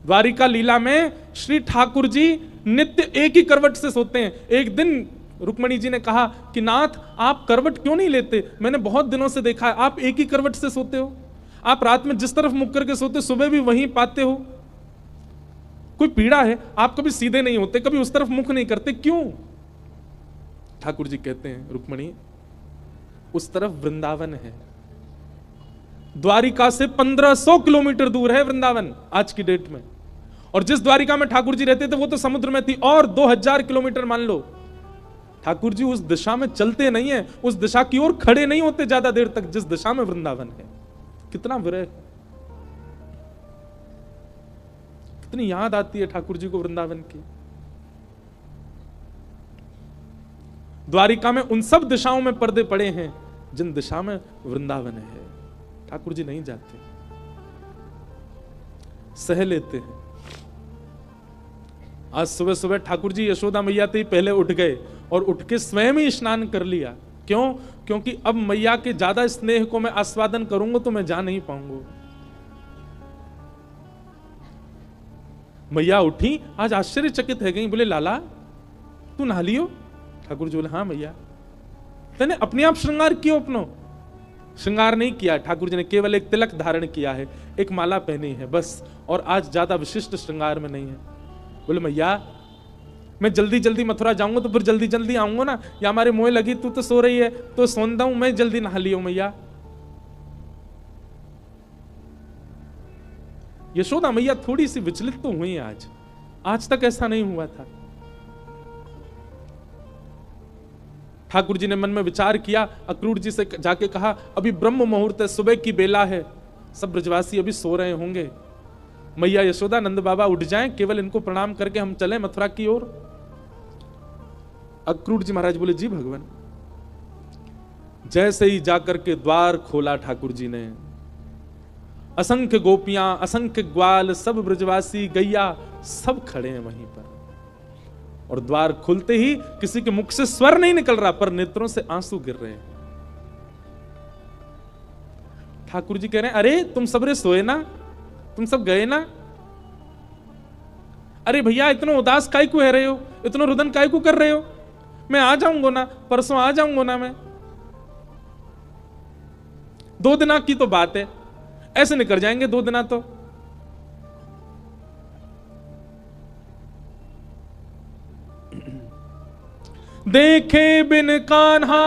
द्वारिका लीला में श्री ठाकुर जी नित्य एक ही करवट से सोते हैं। एक दिन रुक्मणी जी ने कहा कि नाथ आप करवट क्यों नहीं लेते, मैंने बहुत दिनों से देखा है आप एक ही करवट से सोते हो, आप रात में जिस तरफ मुख करके सोते सुबह भी वहीं पाते हो, कोई पीड़ा है? आप कभी सीधे नहीं होते, कभी उस तरफ मुख नहीं करते, क्यों? ठाकुर जी कहते हैं रुक्मणी उस तरफ वृंदावन है, द्वारिका से 1500 किलोमीटर दूर है वृंदावन आज की डेट में, और जिस द्वारिका में ठाकुर जी रहते थे वो तो समुद्र में थी, और 2000 किलोमीटर मान लो। ठाकुर जी उस दिशा में चलते नहीं है, उस दिशा की ओर खड़े नहीं होते ज्यादा देर तक जिस दिशा में वृंदावन है। कितना विरह, कितनी याद आती है ठाकुर जी को वृंदावन की। द्वारिका में उन सब दिशाओं में पर्दे पड़े हैं जिन दिशा में वृंदावन है। ठाकुर जी नहीं जाते, सह लेते हैं। आज सुबह सुबह ठाकुर जी यशोदा मैया से पहले उठ गए और उठ के स्वयं ही स्नान कर लिया। क्यों? क्योंकि अब मैया के ज्यादा स्नेह को मैं आस्वादन करूंगा तो मैं जा नहीं पाऊंगा। मैया उठी, आज आश्चर्यचकित है गई, बोले लाला तू नहा लियो? ठाकुर जी बोले हाँ मैया। तेने अपने आप श्रृंगार कियो? अपनो श्रृंगार नहीं किया, ठाकुर जी ने केवल एक तिलक धारण किया है, एक माला पहनी है बस, और आज ज्यादा विशिष्ट श्रृंगार में नहीं है। बोले मैया मैं जल्दी जल्दी मथुरा जाऊंगा तो फिर जल्दी जल्दी आऊंगा ना, या हमारे मोह लगी, तू तो सो रही है तो सोंदा हूं, मैं जल्दी नहा लियो मैया। यशोदा मैया थोड़ी सी विचलित तो हुई आज तक ऐसा नहीं हुआ था। ठाकुर जी ने मन में विचार किया, अक्रूर जी से जाके कहा अभी ब्रह्म मुहूर्त है, सुबह की बेला है, सब ब्रजवासी अभी सो रहे होंगे, मैया यशोदा नंद बाबा उठ जाएं, केवल इनको प्रणाम करके हम चलें मथुरा की ओर। अक्रूर जी महाराज बोले जी भगवान। जैसे ही जाकर के द्वार खोला ठाकुर जी ने, असंख्य गोपियां, असंख्य ग्वाल, सब ब्रजवासी, गैया सब खड़े हैं वहीं पर, और द्वार खुलते ही किसी के मुख से स्वर नहीं निकल रहा पर नेत्रों से आंसू गिर रहे हैं। ठाकुर जी कह रहे हैं अरे तुम सबरे सोए ना, तुम सब गए ना? अरे भैया इतना उदास काय को है रहे हो, इतना रुदन काय को कर रहे हो? मैं आ जाऊंगा ना, परसों आ जाऊंगा ना, मैं 2 दिना की तो बात है, ऐसे निकल जाएंगे 2 दिना तो। देखे बिन कान्हा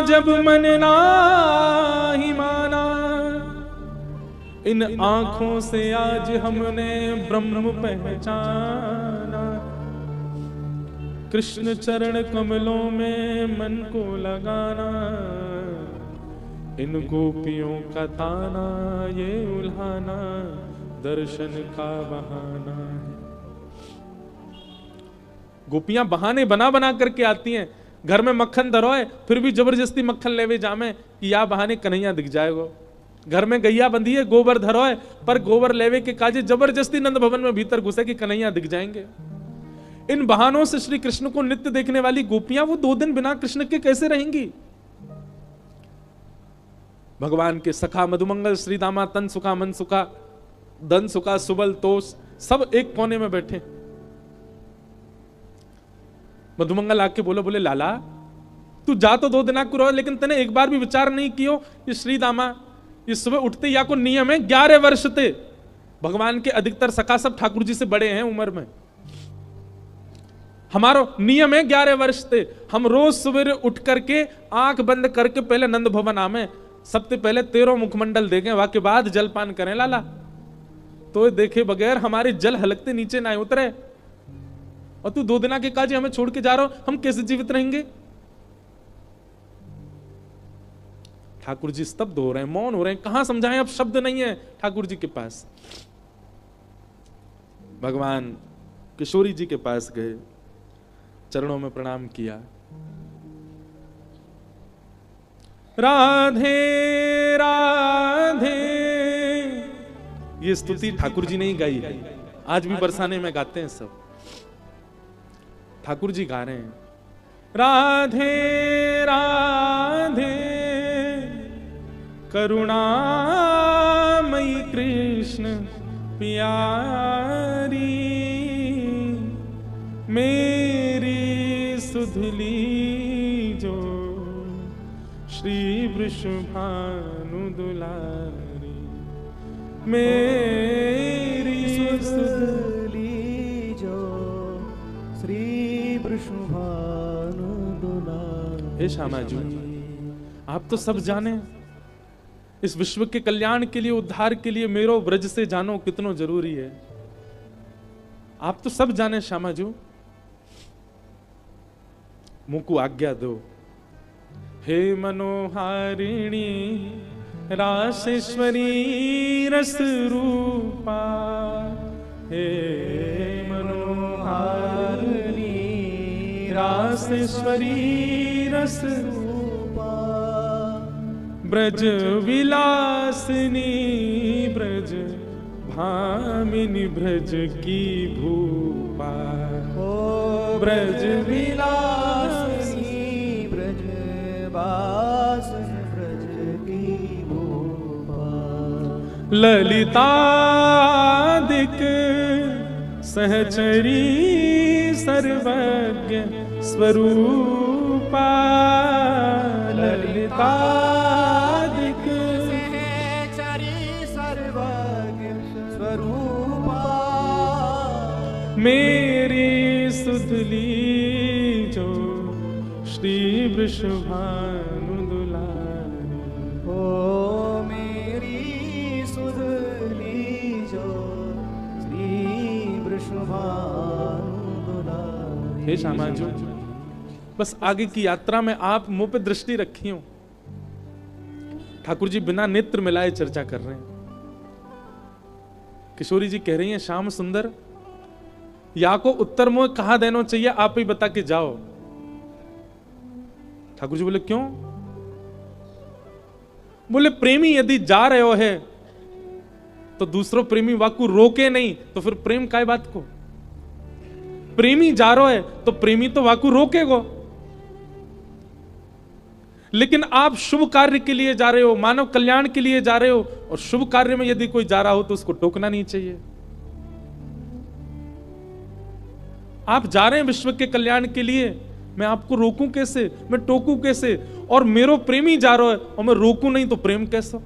जब मन नाही माना, इन आंखों से आज हमने ब्रह्म पहचाना, कृष्ण चरण कमलों में मन को लगाना, इन गोपियों का ताना ये उल्हाना, दर्शन का बहाना है। गोपियां बहाने बना बना करके आती हैं, घर में मक्खन धरो है फिर भी जबरदस्ती मक्खन लेवे जामे कि या बहाने कन्हैया दिख जाएगा। घर में गैया बंधी है, गोबर धरो है, पर गोबर लेवे के काजे जबरदस्ती नंद भवन में भीतर घुसे कि कन्हैया दिख जाएंगे। इन बहानों से श्री कृष्ण को नित्य देखने वाली गोपियां वो 2 दिन बिना कृष्ण के कैसे रहेंगी? भगवान के सखा मधुमंगल, श्री दामा, तन सुखा, मन सुखा, धन सुखा, सुबल तोष, सब एक कोने में बैठे। मधुमंगल आके बोले लाला तू जा तो 2 दिना को रहो, लेकिन तने एक बार भी विचार नहीं कियो ये श्री दामा ये सुबह उठते या को नियम है 11 वर्ष थे, भगवान के अधिकतर सखा सब ठाकुर जी से बड़े हैं उम्र में, हमारा नियम है 11 वर्ष थे। हम रोज सवेरे उठ करके आंख बंद करके पहले नंद भवन आमे, सबसे पहले 13 मुखमंडल देखें, वाके बाद जलपान करें लाला, तो देखे बगैर हमारे जल हलकते नीचे ना उतरे। और तू 2 दिना के काज हमें छोड़ के जा रहा हो, हम कैसे जीवित रहेंगे? ठाकुर जी स्तब्ध हो रहे हैं, मौन हो रहे हैं, कहां समझाएं, अब शब्द नहीं है ठाकुर जी के पास। भगवान किशोरी जी के पास गए, चरणों में प्रणाम किया, राधे राधे। ये स्तुति ठाकुर जी ने ही गाई है, आज भी बरसाने में गाते हैं सब, ठाकुर जी गा रहे हैं राधे राधे करुणामयी कृष्ण प्यारी मेरी सुधली जो श्री वृषभानु दुलारी, मेरी सुधली जो श्री वृषभानु दुलारी। हे श्यामा जी, आप तो सब जाने, इस विश्व के कल्याण के लिए, उद्धार के लिए मेरो ब्रज से जानो कितनो जरूरी है। आप तो सब जाने श्यामा जी, मुझको आज्ञा दो। हे मनोहारिणी रासेश्वरी रस रूपा, हे मनोहारिणी रासेश्वरी रस रूपा, ब्रज विलासिनी ब्रज भामिनी ब्रज की भूपा, ब्रज विलासिनी ब्रज वासन ब्रज की भूपा, ललितादिक सहचरी सर्वज्ञ स्वरूपा, ललितादिक सहचरी सर्वज्ञ स्वरूपा, मेरी सुधली जो श्री वृषभानु दुलारी, ओ मेरी सुधली जो श्री वृषभानु दुलारी। हे श्यामा जी, बस आगे की यात्रा में आप मुंह पे दृष्टि रखी हो। ठाकुर जी बिना नेत्र मिलाए चर्चा कर रहे हैं। किशोरी जी कह रही हैं, श्याम सुंदर या को उत्तर मुंह कहां देना चाहिए, आप ही बता के जाओ। ठाकुर जी बोले क्यों? बोले प्रेमी यदि जा रहे हो है तो दूसरों प्रेमी वाकु रोके नहीं, तो फिर प्रेम काय बात को? प्रेमी जा रहा है तो प्रेमी तो वाकु रोकेगो, लेकिन आप शुभ कार्य के लिए जा रहे हो, मानव कल्याण के लिए जा रहे हो, और शुभ कार्य में यदि कोई जा रहा हो तो उसको टोकना नहीं चाहिए। आप जा रहे हैं विश्व के कल्याण के लिए, मैं आपको रोकूं कैसे, मैं टोकूं कैसे? और मेरो प्रेमी जा रहा है और मैं रोकूं नहीं तो प्रेम कैसा?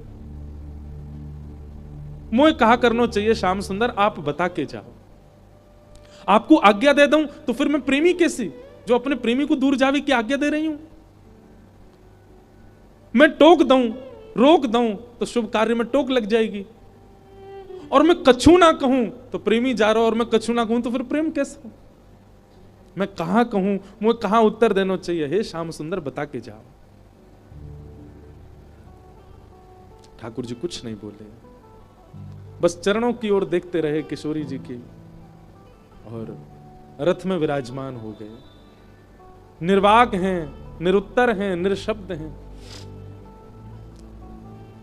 मुझे कहा करना चाहिए श्याम सुंदर, आप बता के जाओ। आपको आज्ञा दे दूं तो फिर मैं प्रेमी कैसी, जो अपने प्रेमी को दूर जावे की आज्ञा दे रही हूं? मैं टोक दूं, रोक दूं तो शुभ कार्य में टोक लग जाएगी। और मैं कछू ना कहूं तो प्रेमी जा रहा, और मैं कछू ना कहूं तो फिर प्रेम कैसा? मैं कहां कहूं, मुझे कहां उत्तर देना चाहिए? हे श्याम सुंदर बता के जाओ। ठाकुर जी कुछ नहीं बोले, बस चरणों की ओर देखते रहे किशोरी जी की, और रथ में विराजमान हो गए। निर्वाक हैं, निरुत्तर हैं, निरशब्द हैं।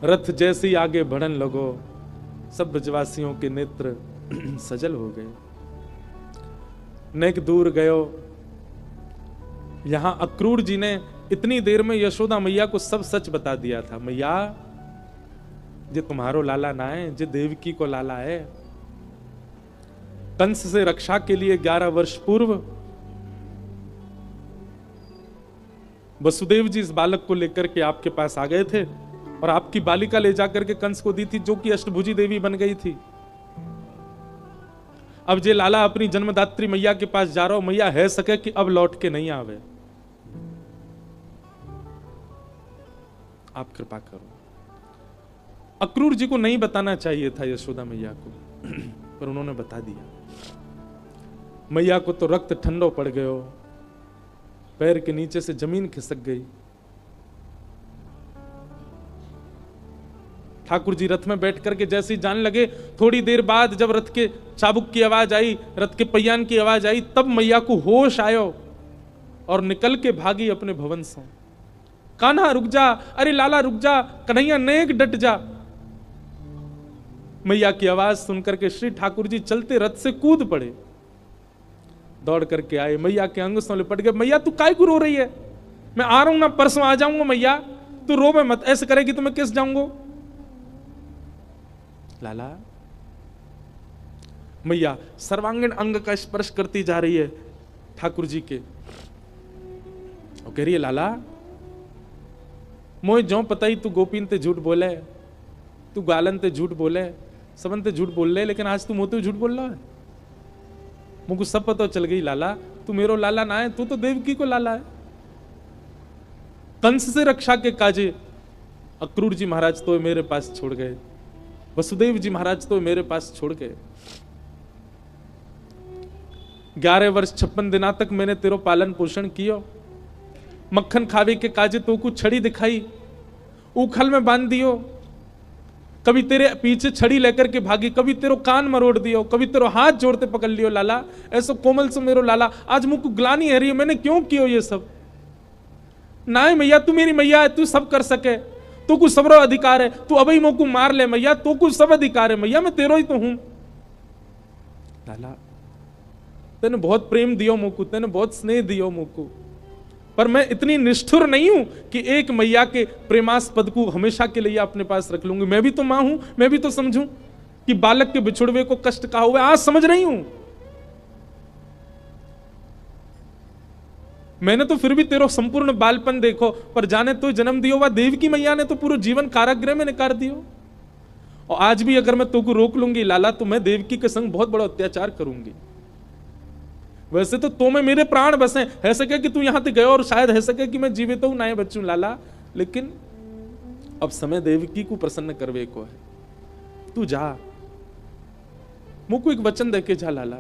रथ जैसे ही आगे बढ़न लगो, सब ब्रजवासियों के नेत्र सजल हो गए। नेक दूर गयो, यहां अक्रूर जी ने इतनी देर में यशोदा मैया को सब सच बता दिया था। मैया जे तुम्हारो लाला ना है, जे देवकी को लाला है। कंस से रक्षा के लिए 11 वर्ष पूर्व वसुदेव जी इस बालक को लेकर के आपके पास आ गए थे, और आपकी बालिका ले जाकर के कंस को दी थी, जो कि अष्टभुजी देवी बन गई थी। अब जे लाला अपनी जन्मदात्री मैया के पास जा रहा हो, मैया है सके कि अब लौट के नहीं आवे, आप कृपा करो। अक्रूर जी को नहीं बताना चाहिए था यशोदा मैया को, पर उन्होंने बता दिया। मैया को तो रक्त ठंडो पड़ गयो, पैर के नीचे से जमीन खिसक गई। ठाकुर जी रथ में बैठ करके जैसे ही जाने लगे, थोड़ी देर बाद जब रथ के चाबुक की आवाज आई, रथ के पहियान की आवाज आई, तब मैया को होश आयो और निकल के भागी अपने भवन से। कान्हा रुक जा, अरे लाला रुक जा, कन्हैया नेक डट जा। मैया की आवाज सुनकर के श्री ठाकुर जी चलते रथ से कूद पड़े, दौड़ करके आए, मैया के अंग से लिपट गए। मैया तू काय को रो रही है? मैं आ रहा हूं ना, परसों आ जाऊंगा। मैया तू रोवे मत, ऐसे करेगी तो मैं किस जाऊंगा? लाला मैया सर्वांगीण अंग का स्पर्श करती जा रही है ठाकुर जी के, और कह रही है लाला मोए जो पता ही तू गोपीन ते झूठ बोले, तू गालन ते झूठ बोले, सबन ते झूठ बोल ले, लेकिन आज तू मोते झूठ बोल रहा है। मुझको सब पता चल गई लाला, तू मेरो लाला ना है, तू तो देवकी को लाला है। कंस से रक्षा के काजे अक्रूर जी महाराज तो मेरे पास छोड़ गए, वसुदेव जी महाराज तो मेरे पास छोड़ गए। 11 वर्ष 56 दिना तक मैंने तेरो पालन पोषण कियो, मक्खन खावे के काजे तो को छड़ी दिखाई, उखल में बांध दियो, कभी तेरे पीछे छड़ी लेकर के भागी, कभी तेरो कान मरोड़ दियो, कभी तेरो हाथ जोड़ते पकड़ लियो लाला, ऐसो कोमल से मेरो लाला, आज मुझको ग्लानी है रही है, मैंने क्यों कियो ये सब। ना है मैया, तू मेरी मैया है, तू सब कर सके, तू कुछ सबरो अधिकार है, तू अभी मोको मार ले मैया, तू कुछ सब अधिकार है मैया, मैं तेरो ही तो हूं। लाला तेने बहुत प्रेम दियो मोको, तेने बहुत स्नेह दियो मोको, पर मैं इतनी निष्ठुर नहीं हूं कि एक मैया के प्रेमास्पद को हमेशा के लिए अपने पास रख लूंगी। मैं भी तो मां हूं, मैं भी तो समझूं कि बालक के बिछुड़वे को कष्ट कहा हुआ आज समझ रही हूं। मैंने तो फिर भी तेरो संपूर्ण बालपन देखो, पर जाने तो जन्म दियो वा देवकी मैया ने तो पूरा जीवन कारागृह में निकाल दियो। और आज भी अगर मैं तुमको रोक लूंगी लाला, तो मैं देवकी के संग बहुत बड़ा अत्याचार करूंगी। वैसे तो में मेरे प्राण बसे, है सके कि तू यहां तक गयो और शायद है सके कि मैं जीवित हूं ना बच्चू लाला, लेकिन अब समय देवकी को प्रसन्न करवे को है। तू जा, मुझको एक वचन देके जा लाला,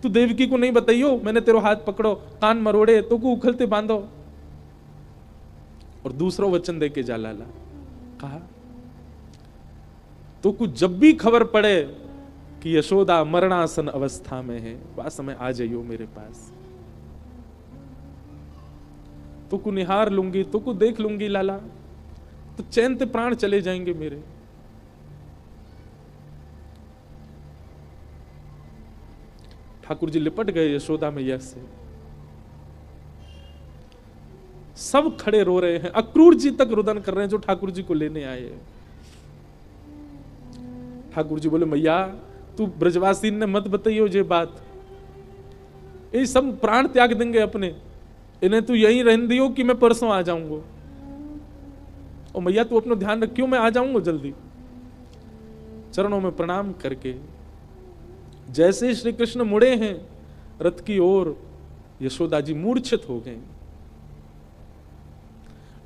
तू देवकी को नहीं बताइयो मैंने तेरो हाथ पकड़ो, कान मरोड़े, तो को उखलते बांधो, और दूसरा वचन देके जा लाला। कहा तो कुछ जब भी खबर पड़े कि यशोदा मरणासन अवस्था में है, वह समय आ जाइयो मेरे पास, तो को निहार लूंगी, तो को देख लूंगी लाला, तो चैन से प्राण चले जाएंगे मेरे। ठाकुर जी लिपट गए यशोदा मैया से, सब खड़े रो रहे हैं, अक्रूर जी तक रुदन कर रहे हैं जो ठाकुर जी को लेने आए। ठाकुर जी बोले मैया तू ब्रजवासी ने मत बताइयो ये बात, ये सब प्राण त्याग देंगे अपने, इन्हें तू यहीं रहने दियो कि मैं परसों आ जाऊंगा। और मैया तू अपना ध्यान रखियो, मैं आ जाऊंगा जल्दी। चरणों में प्रणाम करके जैसे श्री कृष्ण मुड़े हैं रथ की ओर, यशोदा जी मूर्छित हो गए।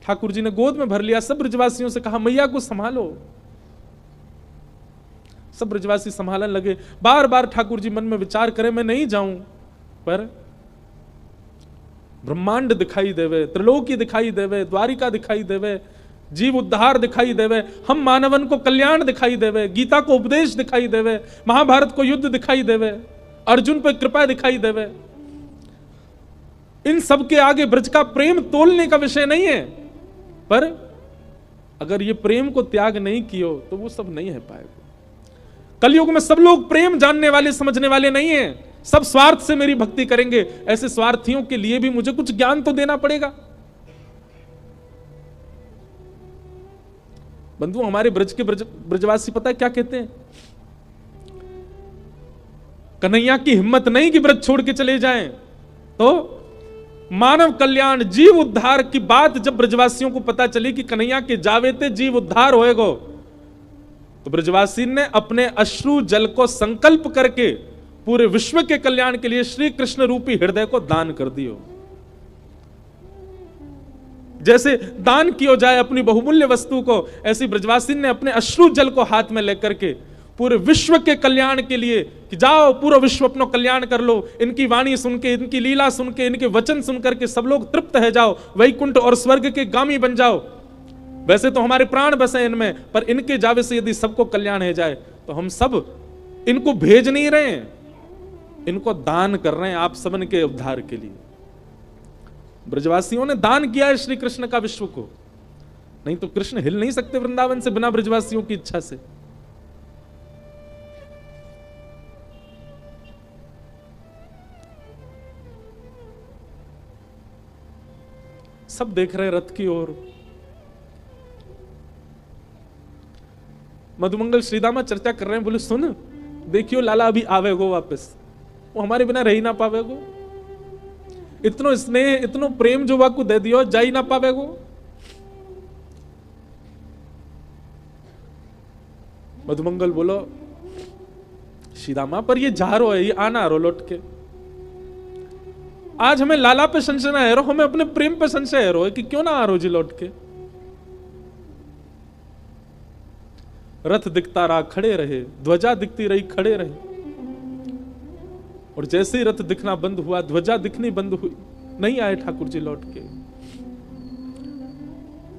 ठाकुर जी ने गोद में भर लिया, सब ब्रजवासियों से कहा मैया को संभालो। सब ब्रजवासी संभालने लगे। बार बार ठाकुर जी मन में विचार करें मैं नहीं जाऊं, पर ब्रह्मांड दिखाई देवे, त्रिलोकी दिखाई देवे, द्वारिका दिखाई देवे, जीव उद्धार दिखाई देवे, हम मानवन को कल्याण दिखाई देवे, गीता को उपदेश दिखाई देवे, महाभारत को युद्ध दिखाई देवे, अर्जुन पर कृपा दिखाई देवे। इन सब के आगे ब्रज का प्रेम तोलने का विषय नहीं है, पर अगर ये प्रेम को त्याग नहीं कियो तो वो सब नहीं है पाएगा। कलयुग में सब लोग प्रेम जानने वाले समझने वाले नहीं हैं, सब स्वार्थ से मेरी भक्ति करेंगे। ऐसे स्वार्थियों के लिए भी मुझे कुछ ज्ञान तो देना पड़ेगा। बंधु हमारे ब्रज के ब्रजवासी पता है क्या कहते हैं? कन्हैया की हिम्मत नहीं कि ब्रज छोड़ के चले जाएं, तो मानव कल्याण जीव उद्धार की बात जब ब्रजवासियों को पता चली कि कन्हैया के जावेते जीव उद्धार होएगो, तो ब्रजवासी ने अपने अश्रु जल को संकल्प करके पूरे विश्व के कल्याण के लिए श्री कृष्ण रूपी हृदय को दान कर दियो। जैसे दान किया जाए अपनी बहुमूल्य वस्तु को, ऐसी ब्रजवासी ने अपने अश्रु जल को हाथ में लेकर के पूरे विश्व के कल्याण के लिए कि जाओ पूरा विश्व अपना कल्याण कर लो, इनकी वाणी सुन के, इनकी लीला सुन के, इनके वचन सुन करके सब लोग तृप्त है जाओ, वैकुंठ और स्वर्ग के गामी बन जाओ। वैसे तो हमारे प्राण बसे इनमें, पर इनके जावे से यदि सबको कल्याण है जाए तो हम सब इनको भेज नहीं रहे हैं, इनको दान कर रहे हैं आप सबन के उद्धार के लिए। ब्रजवासियों ने दान किया है श्री कृष्ण का विश्व को, नहीं तो कृष्ण हिल नहीं सकते वृंदावन से बिना ब्रजवासियों की इच्छा से। सब देख रहे रथ की ओर। मधुमंगल श्रीदामा चर्चा कर रहे हैं, बोले सुन देखियो लाला अभी आवेगो वापस, वो हमारे बिना रह ही ना पावेगो। इतनो स्नेह इतनो प्रेम जो वाकू दे दियो, जा ही ना पावेगो। मधुमंगल बोलो सीधामा पर ये जा रो है, ये आना रो लौट के। आज हमें लाला पे संशय है रो, हमें अपने प्रेम पे संशय है रो कि क्यों ना आ रो जी लौट के। रथ दिखता रहा खड़े रहे, ध्वजा दिखती रही खड़े रहे, और जैसे ही रथ दिखना बंद हुआ, ध्वजा दिखनी बंद हुई, नहीं आए ठाकुर जी लौट के।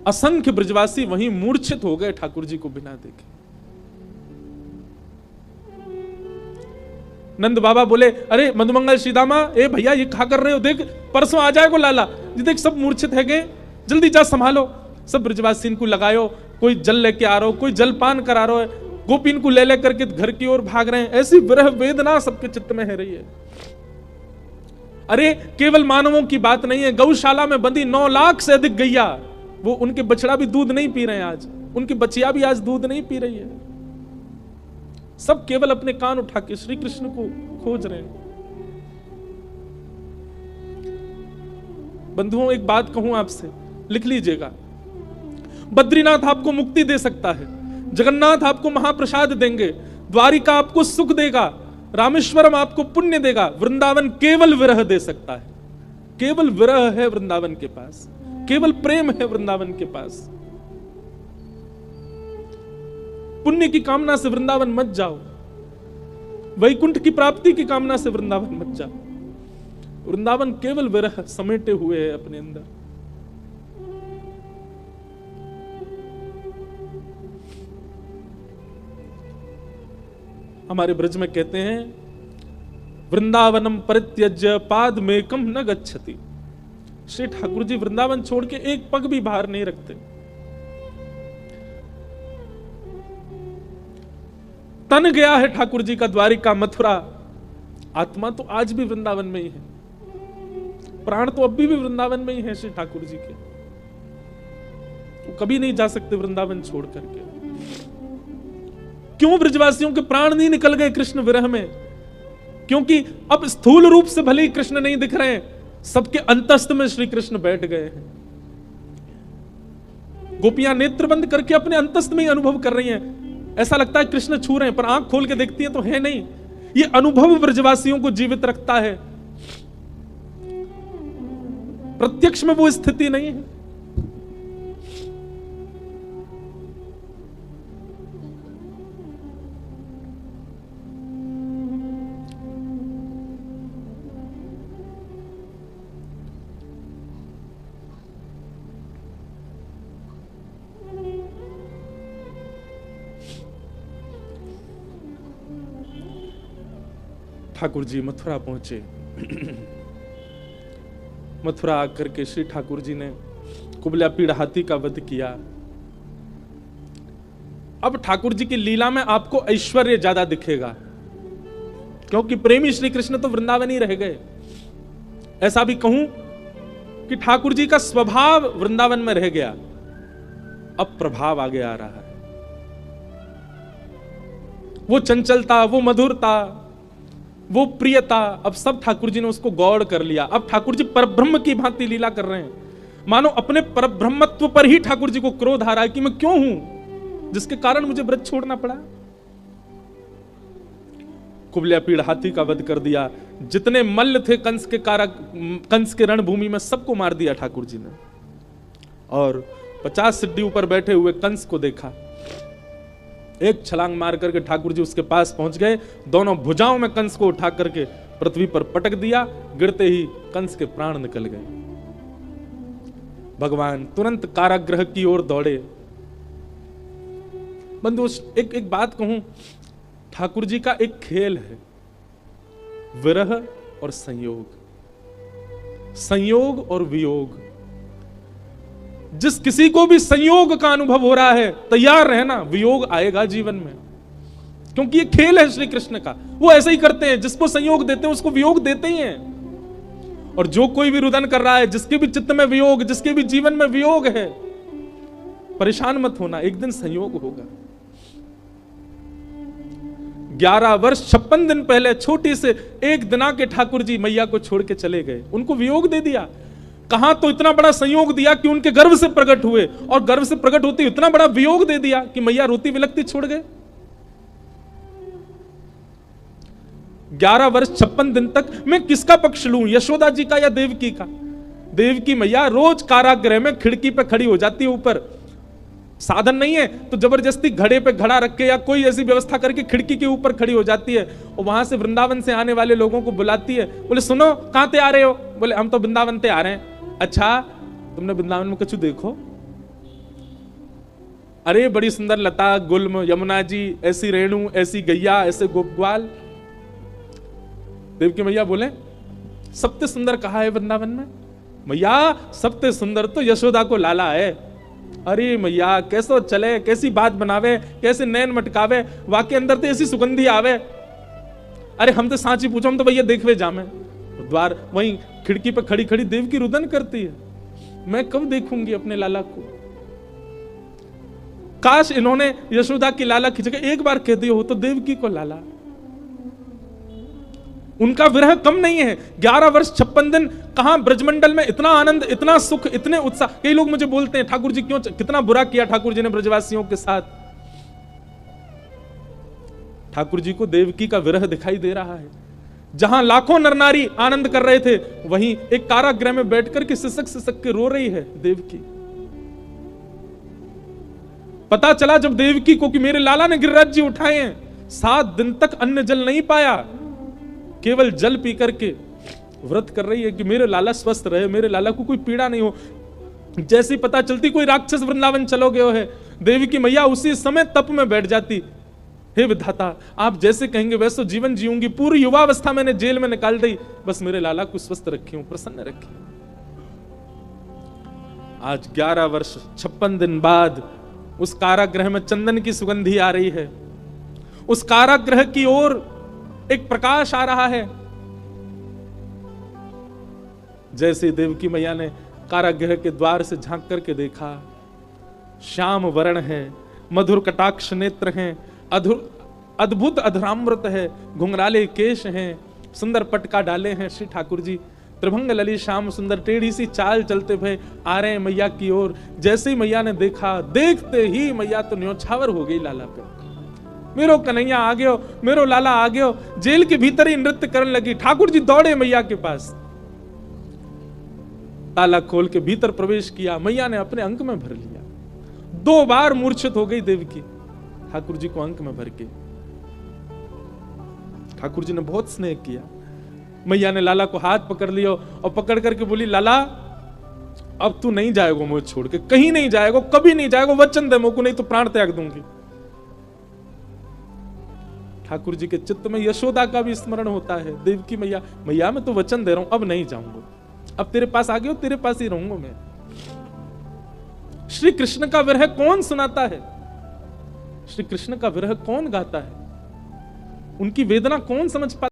असंख्य ब्रजवासी वहीं मूर्छित हो गए ठाकुर जी को बिना देखे। नंद बाबा बोले, अरे मधुमंगल सीधामा, ए भैया ये क्या कर रहे हो, देख परसों आ जाएगा लाला जी, देख सब मूर्छित है गए, जल्दी जा संभालो। सब ब्रजवासी इनको लगायो, कोई जल लेके आ रहा हो, कोई जलपान करा रहा है, गोपी इनको ले करके घर की ओर भाग रहे हैं। ऐसी विरह वेदना सबके चित्त में है रही है। अरे केवल मानवों की बात नहीं है, गौशाला में बंदी 9 लाख से अधिक गैया, वो उनके बछड़ा भी दूध नहीं पी रहे हैं आज, उनकी बच्चियां भी आज दूध नहीं पी रही है। सब केवल अपने कान उठा के श्री कृष्ण को खोज रहे हैं। बंधुओं एक बात कहूं आपसे, लिख लीजिएगा, बद्रीनाथ आपको मुक्ति दे सकता है, जगन्नाथ आपको महाप्रसाद देंगे, द्वारिका आपको सुख देगा, रामेश्वरम आपको पुण्य देगा, वृंदावन केवल विरह दे सकता है। केवल विरह है वृंदावन के पास, केवल प्रेम है वृंदावन के पास। पुण्य की कामना से वृंदावन मत जाओ, वैकुंठ की प्राप्ति की कामना से वृंदावन मत जाओ। वृंदावन केवल विरह समेटे हुए है अपने अंदर। हमारे ब्रज में कहते हैं, वृंदावनम परित्यज्य पाद मेकम न गच्छति। श्री ठाकुर जी वृंदावन छोड़ के एक पग भी बाहर नहीं रखते। तन गया है ठाकुर जी का द्वारिका मथुरा, आत्मा तो आज भी वृंदावन में ही है, प्राण तो अभी भी वृंदावन में ही है श्री ठाकुर जी के। वो कभी नहीं जा सकते वृंदावन छोड़ करके। क्यों ब्रजवासियों के प्राण नहीं निकल गए कृष्ण विरह में? क्योंकि अब स्थूल रूप से भले ही कृष्ण नहीं दिख रहे हैं, सबके अंतस्थ में श्री कृष्ण बैठ गए हैं। गोपियां नेत्र बंद करके अपने अंतस्थ में ही अनुभव कर रही हैं। ऐसा लगता है कृष्ण छू रहे हैं, पर आंख खोल के देखती है तो है नहीं। ये अनुभव ब्रजवासियों को जीवित रखता है, प्रत्यक्ष में वो स्थिति नहीं है। ठाकुर जी मथुरा पहुंचे। मथुरा आकर के श्री ठाकुर जी ने कुबला पीड़ हाथी का वध किया। अब ठाकुर जी की लीला में आपको ऐश्वर्य ज्यादा दिखेगा, क्योंकि प्रेमी श्री कृष्ण तो वृंदावन ही रह गए। ऐसा भी कहूं कि ठाकुर जी का स्वभाव वृंदावन में रह गया, अब प्रभाव आगे आ रहा है। वो चंचलता, वो मधुरता, वो प्रियता, अब सब ठाकुर जी ने उसको गौड़ कर लिया। अब ठाकुर जी परब्रह्म की भांति लीला कर रहे हैं। मानो अपने परब्रह्मत्व पर ही ठाकुर जी को क्रोध आ रहा है कि मैं क्यों हूं जिसके कारण मुझे व्रत छोड़ना पड़ा। कुबला पीड़ हाथी का वध कर दिया। जितने मल्ल थे कंस के कारक, कंस के रणभूमि में सबको मार दिया ठाकुर जी ने। और 50 सिड्डी ऊपर बैठे हुए कंस को देखा। एक छलांग मार करके ठाकुर जी उसके पास पहुंच गए, दोनों भुजाओं में कंस को उठा करके पृथ्वी पर पटक दिया। गिरते ही कंस के प्राण निकल गए। भगवान तुरंत कारागृह की ओर दौड़े। बंधु एक बात कहूं, ठाकुर जी का एक खेल है, विरह और संयोग, संयोग और वियोग। जिस किसी को भी संयोग का अनुभव हो रहा है, तैयार रहना, वियोग आएगा जीवन में, क्योंकि ये खेल है श्री कृष्ण का। वो ऐसे ही करते हैं, जिसको संयोग देते हैं उसको वियोग देते ही हैं। और जो कोई भी रुदन कर रहा है, जिसके भी चित्त में वियोग, जिसके भी जीवन में वियोग है, परेशान मत होना, एक दिन संयोग होगा। 11 वर्ष 56 दिन पहले छोटी से एक दिना के ठाकुर जी मैया को छोड़ के चले गए, उनको वियोग दे दिया। कहां तो इतना बड़ा संयोग दिया कि उनके गर्भ से प्रकट हुए, और गर्भ से प्रकट होते इतना बड़ा वियोग दे दिया कि मैया रोती विलकती छोड़ गए। 11 वर्ष 56 दिन तक मैं किसका पक्ष लूं, यशोदा जी का या देवकी का? देवकी मैया रोज कारागृह में खिड़की पे खड़ी हो जाती है, ऊपर साधन नहीं है तो जबरदस्ती घड़े पे घड़ा रख के या कोई ऐसी व्यवस्था करके खिड़की के ऊपर खड़ी हो जाती है, और वहां से वृंदावन से आने वाले लोगों को बुलाती है। बोले सुनो कहां ते आ रहे हो? बोले हम तो वृंदावन ते आ रहे हैं। अच्छा तुमने वृंदावन में कछु देखो? अरे बड़ी सुंदर लता गुल्म यमुना जी, ऐसी रेणु, ऐसी गैया, ऐसे गोपग्वाल। देवकी मैया बोले सबसे सुंदर कहा है वृंदावन में? मैया सबसे सुंदर तो यशोदा को लाला है। अरे मैया कैसो चले, कैसी बात बनावे, कैसे नैन मटकावे, वाके अंदर तो ऐसी सुगंधी आवे। अरे हम तो सांची पूछो, हम तो भैया देखवे जामे। द्वार वहीं खिड़की पर खड़ी खड़ी देवकी रुदन करती है, मैं कब देखूंगी अपने लाला को? काश इन्होंने यशोदा की लाला की जगह एक बार कह दिया हो तो देवकी को लाला। उनका विरह कम नहीं है। 11 वर्ष 56 दिन कहां ब्रजमंडल में इतना आनंद, इतना सुख, इतने उत्साह। कई लोग मुझे बोलते हैं ठाकुर जी क्यों, कितना बुरा किया ठाकुर जी ने ब्रजवासियों के साथ। ठाकुर जी को देवकी का विरह दिखाई दे रहा है। जहां लाखों नर नारी आनंद कर रहे थे, वहीं एक कारागृह में बैठकर के सिसक सिसक के रो रही है देवकी। पता चला जब देवकी को कि मेरे लाला ने गिरिराज जी उठाए हैं, 7 दिन तक अन्न जल नहीं पाया, केवल जल पी करके व्रत कर रही है कि मेरे लाला स्वस्थ रहे, मेरे लाला को कोई पीड़ा नहीं हो। जैसी पता चलती कोई राक्षस वृंदावन चलो गयो है, देवकी मैया उसी समय तप में बैठ जाती। हे विधाता आप जैसे कहेंगे वैसे जीवन जीऊंगी, पूरी युवावस्था मैंने जेल में निकाल दी, बस मेरे लाला को स्वस्थ रखी हूं, प्रसन्न रखी। आज 11 वर्ष 56 दिन बाद उस कारागृह में चंदन की सुगंधी आ रही है। उस कारागृह की ओर एक प्रकाश आ रहा है। जैसे देवकी मैया ने कारागृह के द्वार से झांक करके देखा, श्याम वर्ण है, मधुर कटाक्ष नेत्र हैं, अद्भुत अधरामृत है, घुंघराले केश हैं, सुंदर पटका डाले हैं श्री ठाकुर जी, त्रिभंग ललित श्याम सुंदर, टेढ़ी सी चाल चलते हुए आ रहे हैं मैया की ओर। जैसे ही मैया ने देखा, देखते ही मैया तो न्योछावर हो गई लाला पे। मेरो कन्हैया आ गयो, मेरो लाला आ गयो। जेल के भीतर ही नृत्य करने लगी। ठाकुर जी दौड़े मैया के पास, ताला खोल के भीतर प्रवेश किया, मैया ने अपने अंक में भर लिया। 2 बार मूर्छित हो गई देवकी ठाकुर जी को अंक में भर के। ठाकुर जी ने बहुत स्नेह किया। मैया ने लाला को हाथ पकड़ लिया और पकड़ करके बोली, लाला अब तू नहीं जाएगा मुझे छोड़ के, कहीं नहीं जाएगा, कभी नहीं जाएगा, वचन दे मुझको, नहीं तो प्राण त्याग दूंगी। ठाकुर जी के चित्त में यशोदा का भी स्मरण होता है। देवकी मैया, मैया मैं तो वचन दे रहा हूं, अब नहीं जाऊंगा, अब तेरे पास आ गया, तेरे पास ही रहूंगा मैं। श्री कृष्ण का विरह कौन सुनाता है? श्री कृष्ण का विरह कौन गाता है? उनकी वेदना कौन समझ पाता?